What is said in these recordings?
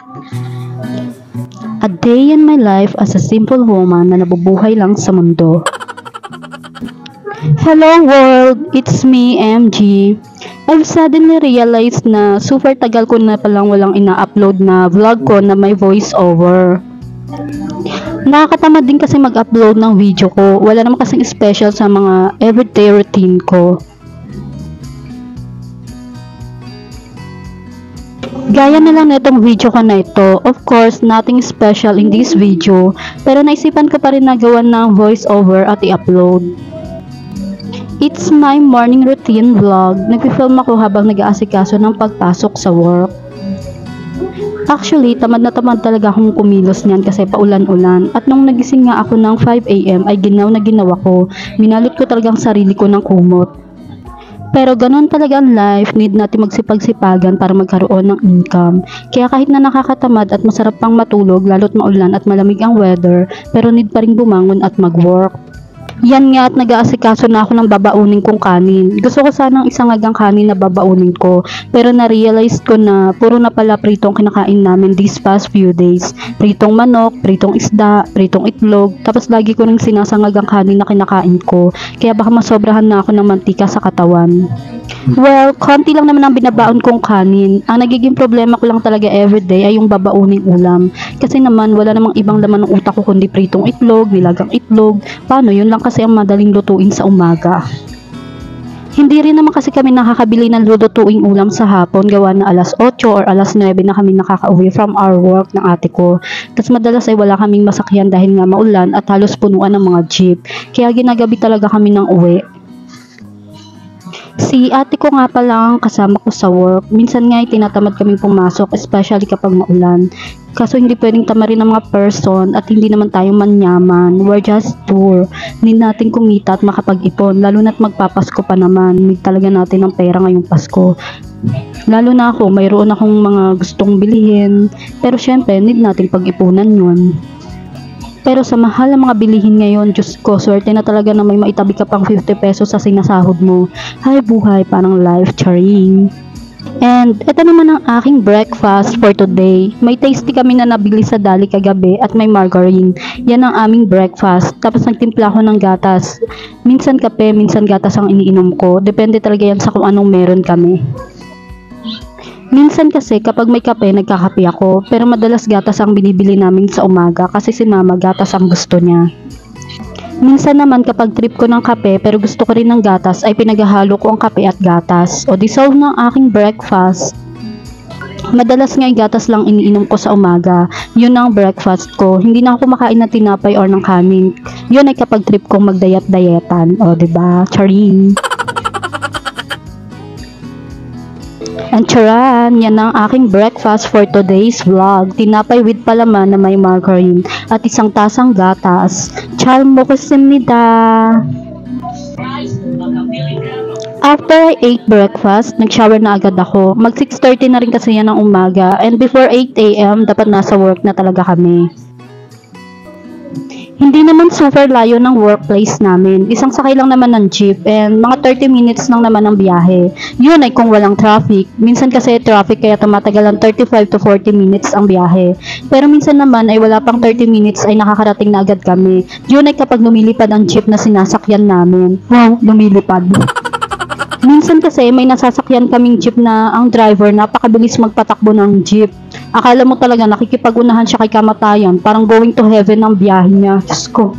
A day in my life as a simple woman na nabubuhay lang sa mundo. Hello world! It's me, MG. I've suddenly realized na super tagal ko na palang walang ina-upload na vlog ko na may voice over. Nakakatamad din kasi mag-upload ng video ko. Wala naman kasing special sa mga everyday routine ko. Gaya na lang netong video ko na ito. Of course, nothing special in this video, pero naisipan ko pa rin na gawan ng voice over at i-upload. It's my morning routine vlog. Nagpi-film ako habang nag-aasikaso ng pagpasok sa work. Actually, tamad na tamad talaga akong kumilos niyan kasi paulan-ulan. At nung nagising nga ako ng 5 AM ay ginaw na ginawa ko. Minalot ko talagang sarili ko ng kumot. Pero ganun talaga ang life, need natin magsipag-sipagan para magkaroon ng income. Kaya kahit na nakakatamad at masarap pang matulog lalo't maulan at malamig ang weather, pero need pa rin bumangon at mag-work. Yan nga at nag-aasikaso na ako ng babaunin kong kanin. Gusto ko sanang isang agang kanin na babaunin ko, pero na-realize ko na puro na pala pritong kinakain namin these past few days. Pritong manok, pritong isda, pritong itlog, tapos lagi ko rin sinasangag ang kanin na kinakain ko, kaya baka masobrahan na ako ng mantika sa katawan. Well, konti lang naman ang binabaon kong kanin. Ang nagiging problema ko lang talaga everyday ay yung babauning ulam. Kasi naman wala namang ibang laman ng utak ko kundi pritong itlog, nilagang itlog. Paano? Yun lang kasi ang madaling lutuin sa umaga. Hindi rin naman kasi kami nakakabili ng lulutuing ulam sa hapon gawa na alas 8 or alas 9 na kami nakaka-uwi from our work ng ate ko. Tapos madalas ay wala kaming masakyan dahil nga maulan at halos punuan ng mga jeep. Kaya ginagabi talaga kami ng uwi. Si ate ko nga pala ang kasama ko sa work. Minsan nga ay tinatamad kaming pumasok, especially kapag maulan. Kaso hindi pwedeng tamarin ng mga person at hindi naman tayo manyaman. We're just poor. Need natin kumita at makapag-ipon. Lalo na't magpapasko pa naman. Need talaga natin ng pera ngayong Pasko. Lalo na ako, mayroon akong mga gustong bilhin. Pero syempre, need natin pag-ipunan yun. Pero sa mahal ng mga bilihin ngayon, Diyos ko, swerte na talaga na may maitabi ka pang 50 pesos sa sinasahod mo. Hay buhay, parang life, charing. And ito naman ang aking breakfast for today. May tasty kami na nabili sa dali kagabi at may margarine. Yan ang aming breakfast. Tapos nagtimpla ako ng gatas. Minsan kape, minsan gatas ang iniinom ko. Depende talaga yan sa kung anong meron kami. Minsan kasi kapag may kape, nagkakape ako. Pero madalas gatas ang binibili namin sa umaga kasi si mama gatas ang gusto niya. Minsan naman kapag trip ko ng kape pero gusto ko rin ng gatas ay pinaghahalo ko ang kape at gatas. O dissolve ng aking breakfast. Madalas nga gatas lang iniinom ko sa umaga. Yun ang breakfast ko. Hindi na ako kumakain ng tinapay or ng kanin. Yun ay kapag trip kong magdayat-dayetan. O diba? Charing! And charan, yan ang aking breakfast for today's vlog. Tinapay with palaman na may margarine at isang tasang gatas. Char mokosimnida! After I ate breakfast, nag-shower na agad ako. Mag 6:30 na rin kasi yan ng umaga and before 8 AM dapat nasa work na talaga kami. Hindi naman super layo ng workplace namin. Isang sakay lang naman ng jeep and mga 30 minutes lang naman ang biyahe. Yun ay kung walang traffic. Minsan kasi traffic kaya tumatagal ng 35 to 40 minutes ang biyahe. Pero minsan naman ay wala pang 30 minutes ay nakakarating na agad kami. Yun ay kapag lumilipad ang jeep na sinasakyan namin. Wow, lumilipad. Minsan kasi may nasasakyan kaming jeep na ang driver napakabilis magpatakbo ng jeep. Akala mo talaga nakikipag-unahan siya kay kamatayan, parang going to heaven ang biyahe niya. Diyos ko.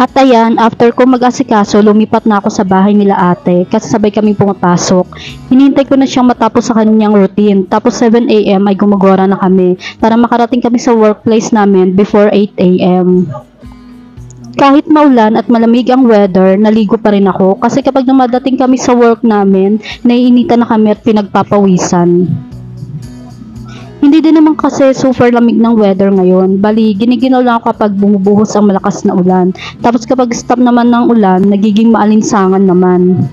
At ayan, after ko mag-asikaso, lumipat na ako sa bahay nila ate kasi sabay kaming pumapasok. Hinihintay ko na siyang matapos sa kanyang routine. Tapos 7 AM ay gumagora na kami para makarating kami sa workplace namin before 8 AM. Kahit maulan at malamig ang weather, naligo pa rin ako kasi kapag dumadating kami sa work namin, naiinitan na kami at pinagpapawisan. Hindi din naman kasi super lamig ng weather ngayon, bali giniginaw lang ako kapag bumubuhos ang malakas na ulan. Tapos kapag stop naman ng ulan, nagiging maalinsangan naman.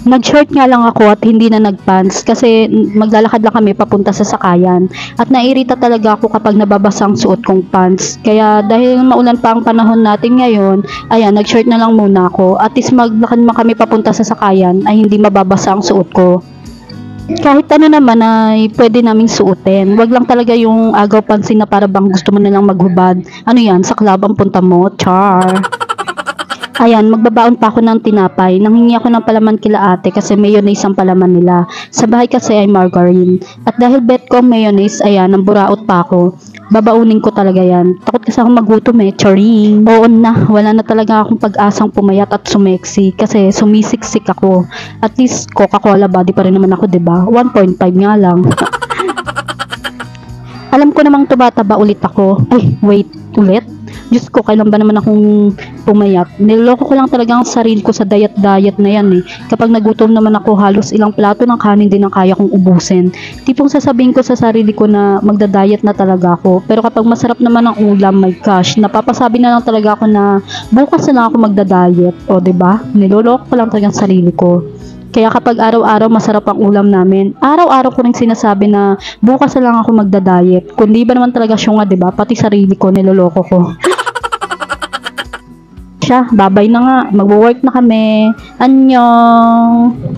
Nag-short nga lang ako at hindi na nag-pants kasi maglalakad lang kami papunta sa sakayan. At naiirita talaga ako kapag nababasa ang suot kong pants. Kaya dahil maulan pa ang panahon natin ngayon, ayan, nag-short na lang muna ako. At least maglakad man kami papunta sa sakayan ay hindi mababasa ang suot ko. Kahit ano naman ay pwede naming suotin. Wag lang talaga yung agaw pansin na para bang gusto mo na lang maghubad. Ano yan, sa club ang punta mo? Char. Ayan, magbabaon pa ako ng tinapay. Nanghingi ako ng palaman kila ate kasi mayonnaise ang palaman nila. Sa bahay kasi ay margarine. At dahil bet ko ang mayonnaise, ayan, ang buraot pa ako. Babaunin ko talaga yan. Takot kasi ako magutom eh. Charing. Oo na, wala na talaga akong pag-asang pumayat at sumeksi kasi sumisiksik ako. At least Coca-Cola body pa rin naman ako, 'di ba? 1.5 nga lang. Alam ko namang tumataba ulit ako. Ay, wait, ulit? Diyos ko, kailan ba naman akong pumayat? Niloloko ko lang talaga ang sarili ko sa diet-diet na yan eh. Kapag nagutom naman ako, halos ilang plato ng kanin din ang kaya kong ubusin. Tipong sasabihin ko sa sarili ko na magda-diet na talaga ako. Pero kapag masarap naman ang ulam, my gosh, napapasabi na lang talaga ako na bukas na lang ako magda-diet. O, 'di ba? Niloloko ko lang talaga ang sarili ko. Kaya kapag araw-araw masarap ang ulam namin, araw-araw ko rin sinasabi na bukas na lang ako magda-diet. Kundi ba naman talaga siya nga, 'di ba? Pati sarili ko niloloko ko. Siya, babay na nga. Magwo-work na kami. Annyeong.